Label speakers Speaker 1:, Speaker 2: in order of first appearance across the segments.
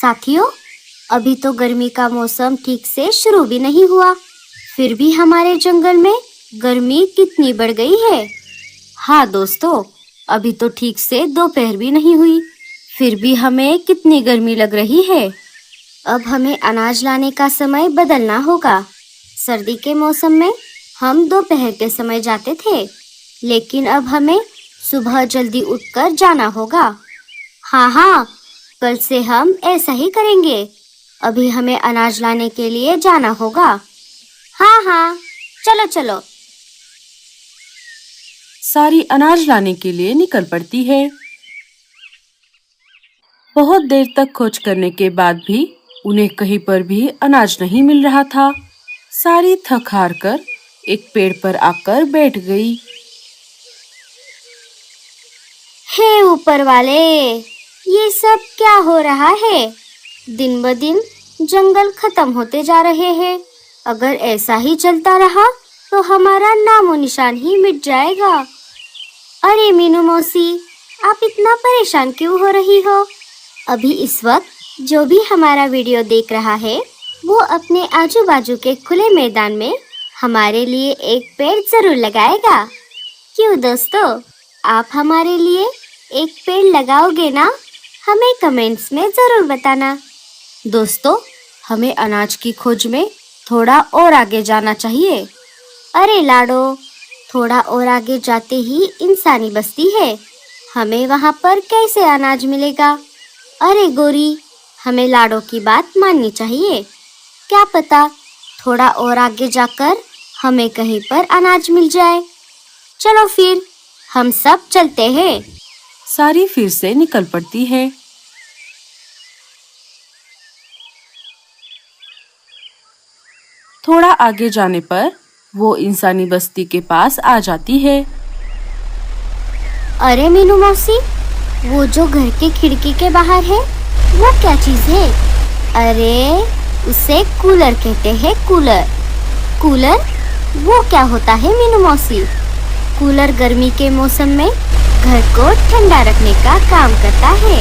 Speaker 1: साथियों, अभी तो गर्मी का मौसम ठीक से शुरू भी नहीं हुआ, फिर भी हमारे जंगल में गर्मी कितनी बढ़ गई है। हाँ दोस्तों, अभी तो ठीक से दोपहर भी नहीं हुई, फिर भी हमें कितनी गर्मी लग रही है। अब हमें अनाज लाने का समय बदलना होगा। सर्दी के मौसम में हम दोपहर के समय जाते थे, लेकिन अब हमें सुबह जल्दी उठकर जाना होगा। हाँ, कल से हम ऐसा ही करेंगे। अभी हमें अनाज लाने के लिए जाना होगा। हाँ, चलो।
Speaker 2: सारी अनाज लाने के लिए निकल पड़ती है। बहुत देर तक खोज करने के बाद भी उन्हें कहीं पर भी अनाज नहीं मिल रहा था। सारी थक हार कर एक पेड़ पर आकर बैठ गई।
Speaker 1: हे ऊपर वाले, ये सब क्या हो रहा है? दिन ब दिन जंगल खत्म होते जा रहे हैं। अगर ऐसा ही चलता रहा तो हमारा नामो निशान ही मिट जाएगा। अरे मीनू मौसी, आप इतना परेशान क्यों हो रही हो? अभी इस वक्त जो भी हमारा वीडियो देख रहा है, वो अपने आजू बाजू के खुले मैदान में हमारे लिए एक पेड़ जरूर लगाएगा। क्यों दोस्तों, आप हमारे लिए एक पेड़ लगाओगे ना? हमें कमेंट्स में जरूर बताना। दोस्तों, हमें अनाज की खोज में थोड़ा और आगे जाना चाहिए। अरे लाडो, थोड़ा और आगे जाते ही इंसानी बस्ती है, हमें वहाँ पर कैसे अनाज मिलेगा? अरे गोरी, हमें लाडो की बात माननी चाहिए। क्या पता थोड़ा और आगे जाकर हमें कहीं पर अनाज मिल जाए। चलो फिर हम सब चलते हैं।
Speaker 2: सारी फिर से निकल पड़ती है। थोड़ा आगे जाने पर वो इंसानी बस्ती के पास आ जाती है।
Speaker 1: अरे मीनू मौसी, वो जो घर के खिड़की के बाहर है, वो क्या चीज है? अरे उसे कूलर कहते हैं। कूलर वो क्या होता है मीनू मौसी? कूलर गर्मी के मौसम में घर को ठंडा रखने का काम करता है।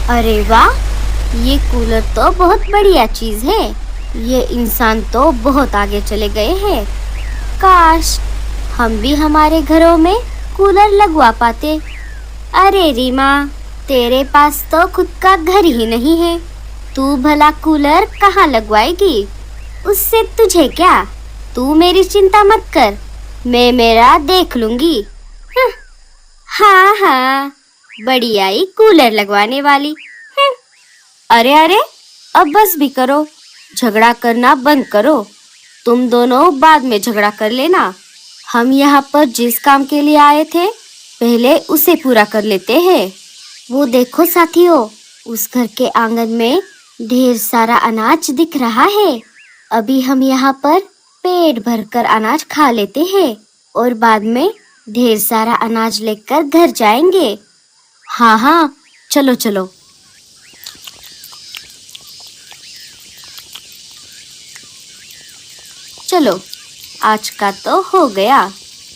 Speaker 1: अरे वाह, ये कूलर तो बहुत बढ़िया चीज है। ये इंसान तो बहुत आगे चले गए हैं। काश हम भी हमारे घरों में कूलर लगवा पाते। अरे रीमा, तेरे पास तो खुद का घर ही नहीं है, तू भला कूलर कहाँ लगवाएगी? उससे तुझे क्या? तू मेरी चिंता मत कर, मैं मेरा देख लूंगी। हाँ, बड़ी आई कूलर लगवाने वाली। अरे, अब बस भी करो, झगड़ा करना बंद करो। तुम दोनों बाद में झगड़ा कर लेना। हम यहाँ पर जिस काम के लिए आए थे, पहले उसे पूरा कर लेते हैं। वो देखो साथियों, उस घर के आंगन में ढेर सारा अनाज दिख रहा है। अभी हम यहाँ पर पेट भरकर अनाज खा लेते हैं और बाद में ढेर सारा अनाज लेकर घर जाएंगे। हाँ, चलो। चलो, आज का तो हो गया,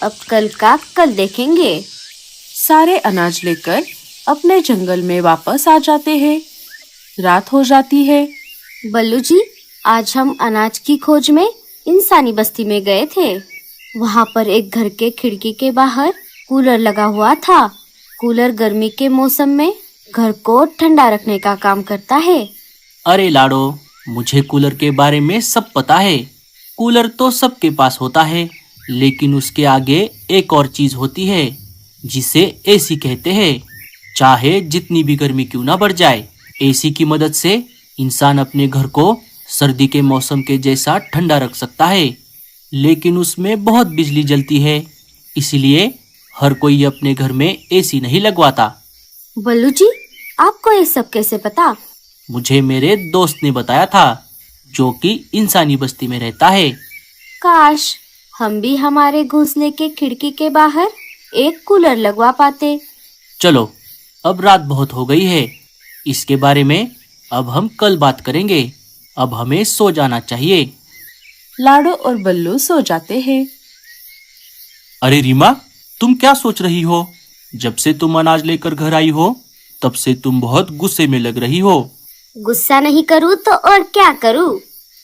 Speaker 1: अब कल का कल देखेंगे।
Speaker 2: सारे अनाज लेकर अपने जंगल में वापस आ जाते हैं। रात हो जाती है।
Speaker 1: बल्लू जी, आज हम अनाज की खोज में इंसानी बस्ती में गए थे। वहाँ पर एक घर के खिड़की के बाहर कूलर लगा हुआ था। कूलर गर्मी के मौसम में घर को ठंडा रखने का काम करता है।
Speaker 3: अरे लाडो, मुझे कूलर के बारे में सब पता है। कूलर तो सबके पास होता है, लेकिन उसके आगे एक और चीज होती है, जिसे एसी कहते हैं। चाहे जितनी भी गर्मी क्यों ना बढ़ जाए, एसी की मदद से इंसान अपने घर को सर्दी के मौसम के जैसा ठंडा रख सकता है। लेकिन उसमें बहुत बिजली जलती है, इसलिए हर कोई अपने घर में एसी नहीं लगवाता।
Speaker 1: बल्लू जी, आपको ये सब कैसे पता?
Speaker 3: मुझे मेरे दोस्त ने बताया था, जो कि इंसानी बस्ती में रहता है।
Speaker 1: काश हम भी हमारे घोंसले के खिड़की के बाहर एक कूलर लगवा पाते।
Speaker 3: चलो, अब रात बहुत हो गई है, इसके बारे में अब हम कल बात करेंगे। अब हमें सो जाना चाहिए।
Speaker 2: लाडो और बल्लू सो जाते हैं।
Speaker 3: अरे रीमा, तुम क्या सोच रही हो? जब से तुम अनाज लेकर घर आई हो, तब से तुम बहुत गुस्से में लग रही हो।
Speaker 1: गुस्सा नहीं करूँ तो और क्या करूँ?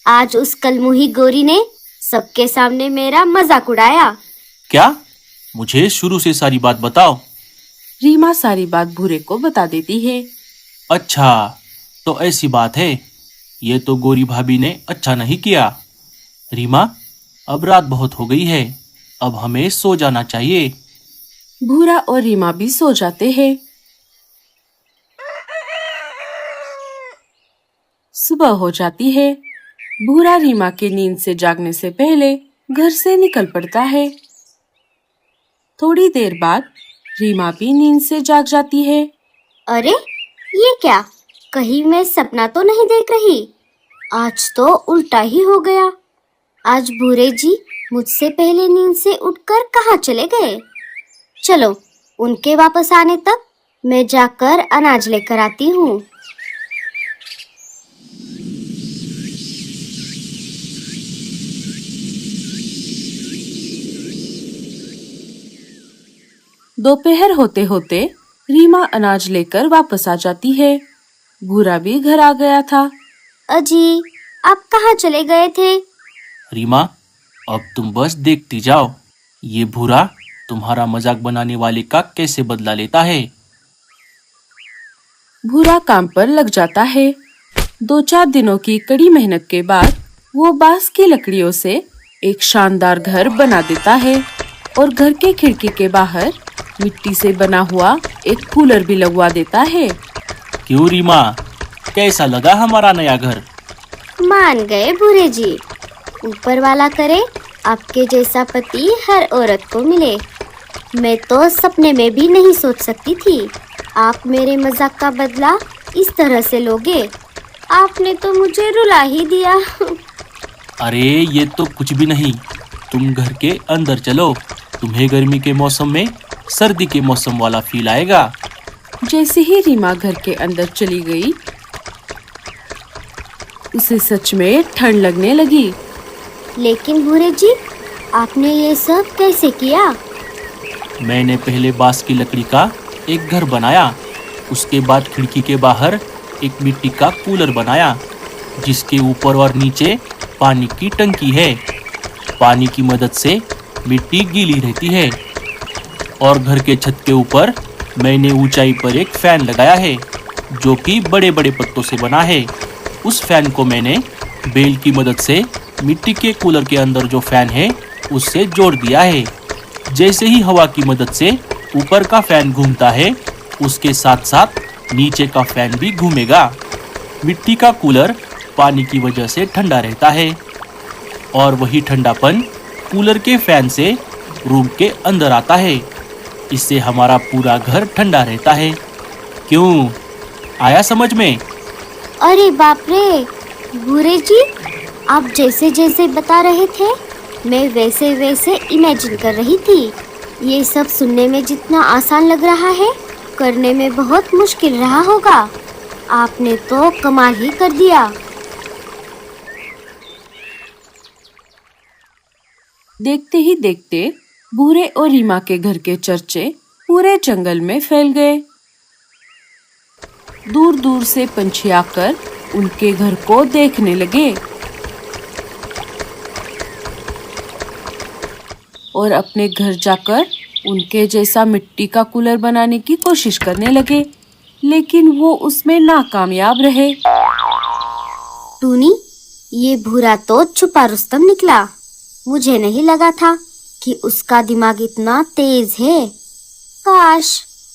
Speaker 1: आज उस कलमुही गोरी ने सबके सामने मेरा मजाक उड़ाया।
Speaker 3: क्या? मुझे शुरू से सारी बात बताओ।
Speaker 2: रीमा सारी बात भूरे को बता देती है।
Speaker 3: अच्छा, तो ऐसी बात है। ये तो गोरी भाभी ने अच्छा नहीं किया। रीमा, अब रात बहुत हो गई है, अब हमें सो जाना चाहिए।
Speaker 2: भूरा और रीमा भी सो जाते हैं। सुबह हो जाती है। भूरा रीमा के नींद से जागने से पहले घर से निकल पड़ता है। थोड़ी देर बाद रीमा भी नींद से जाग जाती है।
Speaker 1: अरे, ये क्या? कहीं मैं सपना तो नहीं देख रही? आज तो उल्टा ही हो गया। आज भूरे जी मुझसे पहले नींद से उठकर कहाँ चले गए? चलो, उनके वापस आने तक मैं जाकर अनाज लेकर आती हूँ।
Speaker 2: दोपहर होते होते रीमा अनाज लेकर वापस आ जाती है। भूरा भी घर आ गया था।
Speaker 1: अजी, आप कहाँ चले गए थे?
Speaker 3: रीमा, अब तुम बस देखती जाओ, ये भूरा तुम्हारा मजाक बनाने वाले का कैसे बदला लेता है।
Speaker 2: भूरा काम पर लग जाता है। 2-4 दिनों की कड़ी मेहनत के बाद वो बांस की लकड़ियों से एक शानदार घर बना देता है और घर के खिड़की के बाहर मिट्टी से बना हुआ एक कूलर भी लगवा देता है।
Speaker 3: क्यों रीमा, कैसा लगा हमारा नया घर?
Speaker 1: मान गए भूरे जी। ऊपर वाला करे आपके जैसा पति हर औरत को मिले। मैं तो सपने में भी नहीं सोच सकती थी आप मेरे मजाक का बदला इस तरह से लोगे। आपने तो मुझे रुला ही दिया।
Speaker 3: अरे, ये तो कुछ भी नहीं। तुम घर के अंदर चलो, तुम्हें गर्मी के मौसम में सर्दी के मौसम वाला फील आएगा।
Speaker 2: जैसे ही रीमा घर के अंदर चली गई, उसे सच में ठंड लगने लगी।
Speaker 1: लेकिन भूरे जी, आपने ये सब कैसे किया?
Speaker 3: मैंने पहले बांस की लकड़ी का एक घर बनाया, उसके बाद खिड़की के बाहर एक मिट्टी का कूलर बनाया, जिसके ऊपर और नीचे पानी की टंकी है। पानी की मदद से मिट्टी गीली रहती है। और घर के छत के ऊपर मैंने ऊंचाई पर एक फैन लगाया है, जो कि बड़े बड़े पत्तों से बना है। उस फैन को मैंने बेल की मदद से मिट्टी के कूलर के अंदर जो फैन है उससे जोड़ दिया है। जैसे ही हवा की मदद से ऊपर का फैन घूमता है, उसके साथ साथ नीचे का फैन भी घूमेगा। मिट्टी का कूलर पानी की वजह से ठंडा रहता है और वही ठंडापन कूलर के फैन से रूम के अंदर आता है। इससे हमारा पूरा घर ठंडा रहता है। क्यों, आया समझ में?
Speaker 1: अरे बाप रे, भूरे जी, आप जैसे जैसे बता रहे थे मैं वैसे वैसे इमेजिन कर रही थी। ये सब सुनने में जितना आसान लग रहा है, करने में बहुत मुश्किल रहा होगा। आपने तो कमाल ही कर दिया।
Speaker 2: देखते ही देखते भूरे और रीमा के घर के चर्चे पूरे जंगल में फैल गए। दूर दूर से पंछी आकर उनके घर को देखने लगे और अपने घर जाकर उनके जैसा मिट्टी का कूलर बनाने की कोशिश करने लगे, लेकिन वो उसमें नाकामयाब रहे।
Speaker 1: टूनी, ये भूरा तो छुपा रुस्तम निकला। मुझे नहीं लगा था कि उसका दिमाग इतना तेज है। काश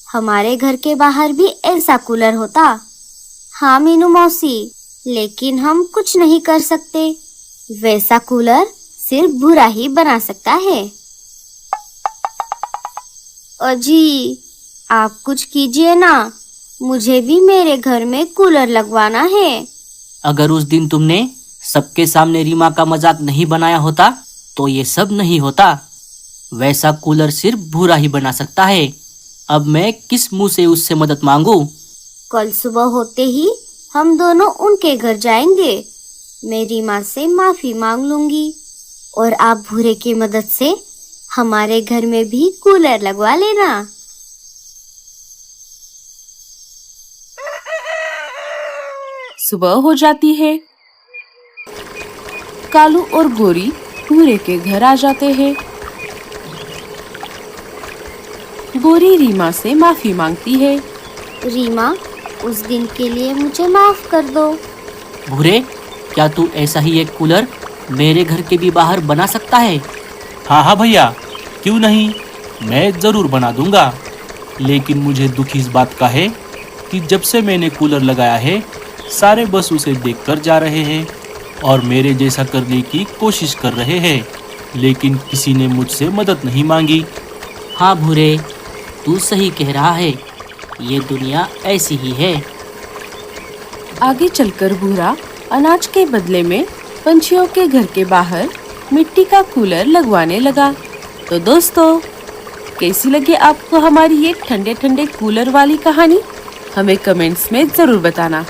Speaker 1: हमारे घर के बाहर भी ऐसा कूलर होता। हाँ मीनू मौसी, लेकिन हम कुछ नहीं कर सकते। वैसा कूलर सिर्फ भूरा ही बना सकता है। अजी, आप कुछ कीजिए ना, मुझे भी मेरे घर में कूलर लगवाना है।
Speaker 3: अगर उस दिन तुमने सबके सामने रीमा का मजाक नहीं बनाया होता तो ये सब नहीं होता। वैसा कूलर सिर्फ भूरा ही बना सकता है। अब मैं किस मुंह से उससे मदद मांगू?
Speaker 1: कल सुबह होते ही हम दोनों उनके घर जाएंगे। मैं रीमा से माफी मांग लूंगी और आप भूरे की मदद से हमारे घर में भी कूलर लगवा लेना।
Speaker 2: सुबह हो जाती है। कालू और गोरी भूरे के घर आ जाते हैं। गोरी रीमा से माफी मांगती है।
Speaker 1: रीमा, उस दिन के लिए मुझे माफ कर दो।
Speaker 3: भूरे, क्या तू ऐसा ही एक कूलर मेरे घर के भी बाहर बना सकता है?
Speaker 4: हाँ हाँ भैया, क्यों नहीं, मैं जरूर बना दूंगा। लेकिन मुझे दुख इस बात का है कि जब से मैंने कूलर लगाया है, सारे बस उसे देखकर जा रहे हैं और मेरे जैसा करने की कोशिश कर रहे हैं, लेकिन किसी ने मुझसे मदद नहीं मांगी।
Speaker 3: हाँ भूरे, तू सही कह रहा है, ये दुनिया ऐसी ही है।
Speaker 2: आगे चलकर भूरा अनाज के बदले में पंछियों के घर के बाहर मिट्टी का कूलर लगवाने लगा। तो दोस्तों, कैसी लगी आपको हमारी ये ठंडे ठंडे कूलर वाली कहानी? हमें कमेंट्स में जरूर बताना।